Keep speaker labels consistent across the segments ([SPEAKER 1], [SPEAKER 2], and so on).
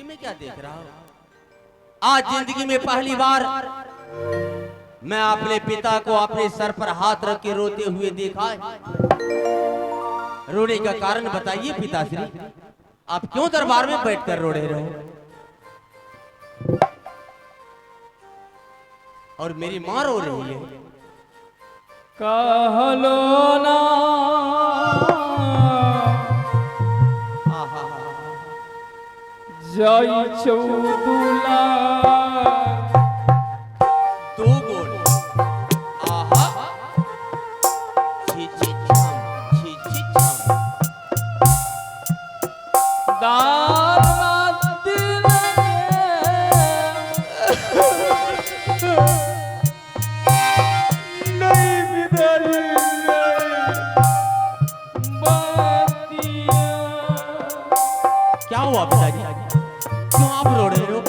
[SPEAKER 1] जिंदगी में क्या देख रहा हूँ? आज जिंदगी में पहली बार मैं अपने पिता को अपने सर पर हाथ रख के रोते हुए देखा है। रोने का कारण बताइए पिताश्री, आप क्यों दरबार में बैठकर रो रहे हो? और मेरी मां रो रही है।
[SPEAKER 2] कहलो ना जय चौदुला
[SPEAKER 1] दो गोल आहा छी छी छम छी छी छम
[SPEAKER 2] दान दिल नहीं बिदल बातिया।
[SPEAKER 1] क्या हुआ पिताजी, क्यों आप रो रहे हो?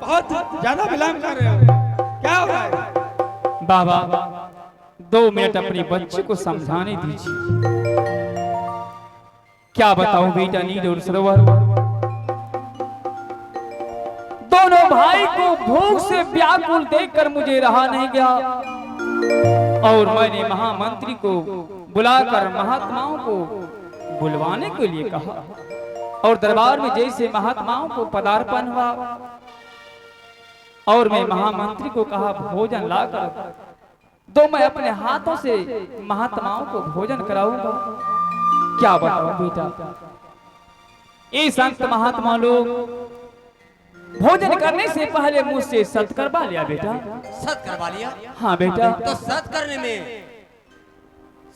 [SPEAKER 3] बहुत ज्यादा विलंब कर रहे हो, क्या हो रहा है?
[SPEAKER 2] बाबा 2 मिनट अपने बच्चे को समझाने दीजिए। क्या बताऊं बेटा, नील और सरोवर दोनों भाई को भूख से व्याकुल देखकर मुझे रहा नहीं गया और मैंने महामंत्री को बुलाकर महात्माओं को बुलवाने के लिए कहा और दरबार में जैसे महात्माओं को पदार्पण हुआ और मैं महामंत्री को कहा भोजन लाकर तो मैं अपने हाथों से महात्माओं को भोजन कराऊंगा। क्या बताऊं बेटा, ये संत महात्मा लोग भोजन करने से पहले मुझसे सत करवा लिया बेटा।
[SPEAKER 1] सत करवा लिया?
[SPEAKER 2] हाँ बेटा।
[SPEAKER 1] तो सत करने में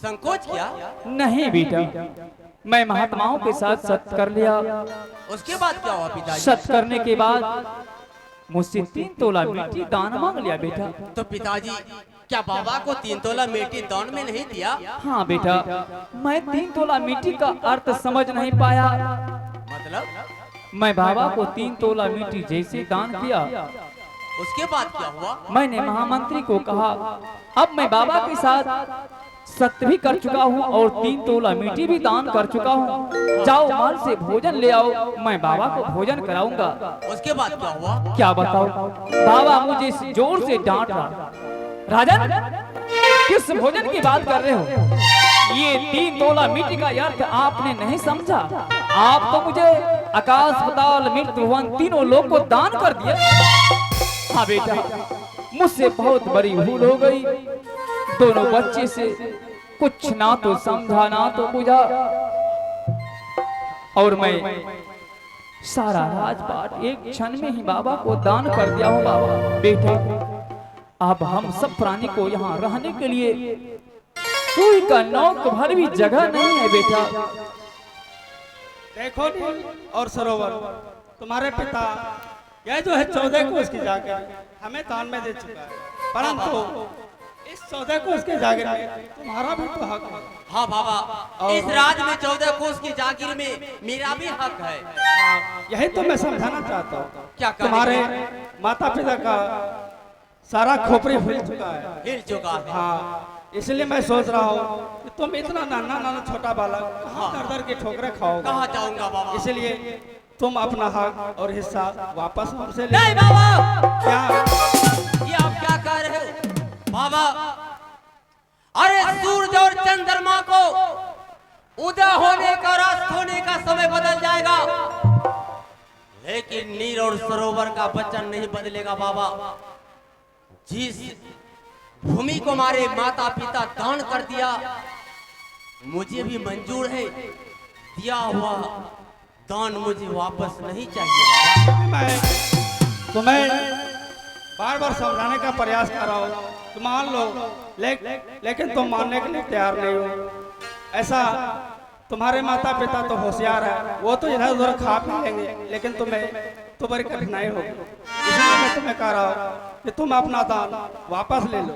[SPEAKER 1] संकोच किया?
[SPEAKER 2] नहीं बेटा, मैं महात्माओं के साथ सत कर लिया।
[SPEAKER 1] उसके बाद क्या हुआ पिताजी?
[SPEAKER 2] सत करने के बाद मुझसे 3 तोला मिट्टी दान मांग लिया बेटा।
[SPEAKER 1] तो पिताजी क्या बाबा को 3 तोला मिट्टी दान में नहीं दिया?
[SPEAKER 2] हाँ बेटा, मैं 3 तोला मिट्टी का अर्थ समझ नहीं पाया।
[SPEAKER 1] मतलब?
[SPEAKER 2] मैं बाबा को 3 तोला मिट्टी जैसे दान किया,
[SPEAKER 1] उसके बाद क्या हुआ?
[SPEAKER 2] मैंने महामंत्री को कहा अब मैं बाबा के साथ सत्य भी कर चुका हूँ और 3 तोला मिट्टी भी दान कर चुका हूँ, जाओ माल से भोजन ले आओ, मैं बाबा को भोजन कराऊंगा।
[SPEAKER 1] उसके बाद क्या हुआ?
[SPEAKER 2] क्या बताओ, बाबा मुझे जोर से डांट रहा, राजन किस भोजन की बात कर रहे हो? ये 3 तोला मिट्टी का अर्थ आपने नहीं समझा। आप तो मुझे आकाश पाताल मृत्यु वन तीनों लोग को दान कर दिया। हाँ बेटा, मुझसे बहुत बड़ी भूल हो गई। दोनों बच्चे से कुछ ना तो समझा ना तो बुझा और मैं सारा राजपाट एक क्षण में ही बाबा को दान कर दिया हूँ। बाबा बेटा, अब हम सब प्राणी को यहाँ रहने के लिए सुई का नौक भर भी जगह नहीं है बेटा।
[SPEAKER 3] देखो नील और सरोवर, तुम्हारे पिता यह जो है 14 को उसकी जाकर हमें दान में दे चुका है। परंतु इस 14 कोस के जागीर में तुम्हारा भी तो हक है।
[SPEAKER 1] हाँ बाबा, इस राज में 14 कोस की जागीर में मेरा भी हक है।
[SPEAKER 3] यही तो मैं समझाना चाहता हूँ।
[SPEAKER 1] क्या
[SPEAKER 3] तुम्हारे माता पिता का सारा खोपड़ी हिल चुका है।
[SPEAKER 1] हिल चुका है।
[SPEAKER 3] हाँ, इसलिए मैं सोच रहा हूँ कि तुम इतना नाना छोटा बालक कहाँ दर दर की ठोकरें खाओगे।
[SPEAKER 1] कहाँ जाऊंगा बाबा?
[SPEAKER 3] इसलिए तुम अपना हक और हिस्सा वापस हमसे ले।
[SPEAKER 1] नहीं बाबा,
[SPEAKER 3] क्या
[SPEAKER 1] ये आप क्या कह रहे हो बाबा? अरे सूरज और चंद्रमा को उदय होने का और अस्त होने का समय बदल जाएगा, लेकिन नीर और सरोवर का वचन नहीं बदलेगा बाबा। जिस भूमि को हमारे माता पिता दान कर दिया, मुझे भी मंजूर है। दिया हुआ दान मुझे वापस नहीं चाहिए।
[SPEAKER 3] मैं तुम्हें बार बार समझाने का प्रयास कर रहा हूँ कि मान लो, लेकिन तुम मानने के लिए तैयार नहीं हो। ऐसा तुम्हारे माता पिता तो होशियार है, वो तो इधर उधर खा पी लेंगे, लेकिन तुम्हें तो बड़ी कठिनाई होगी। इसलिए मैं तुम्हें कह रहा हूँ कि तुम अपना दान वापस ले लो।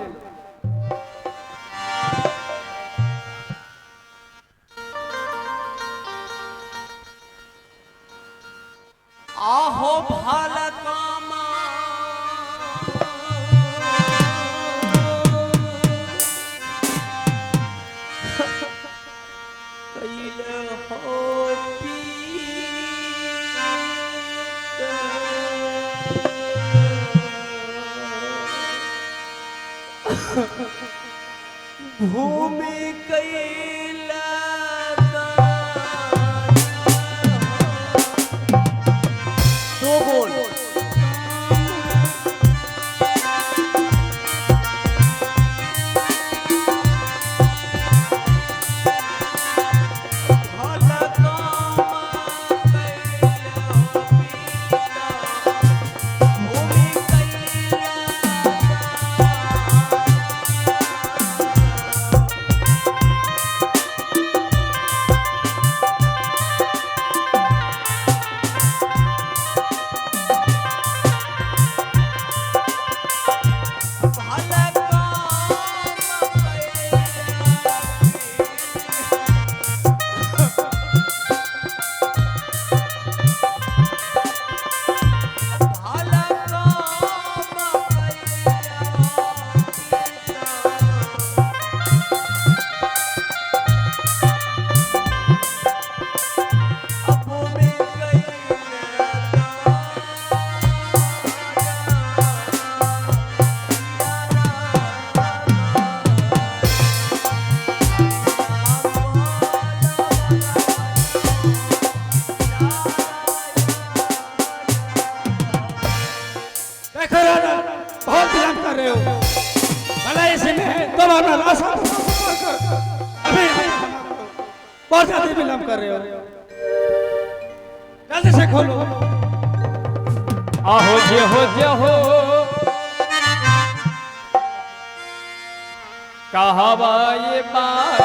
[SPEAKER 1] आहो भाला कामा कैले हो भूमि कैला तो बोल।
[SPEAKER 3] बहुत विलंब कर रहे हो। भला इसी में तुम अपना रास्ता अभी बहुत ज्यादा विलंब कर रहे हो। जल्दी से खोलो।
[SPEAKER 2] आहो जे हो कहावा ये बात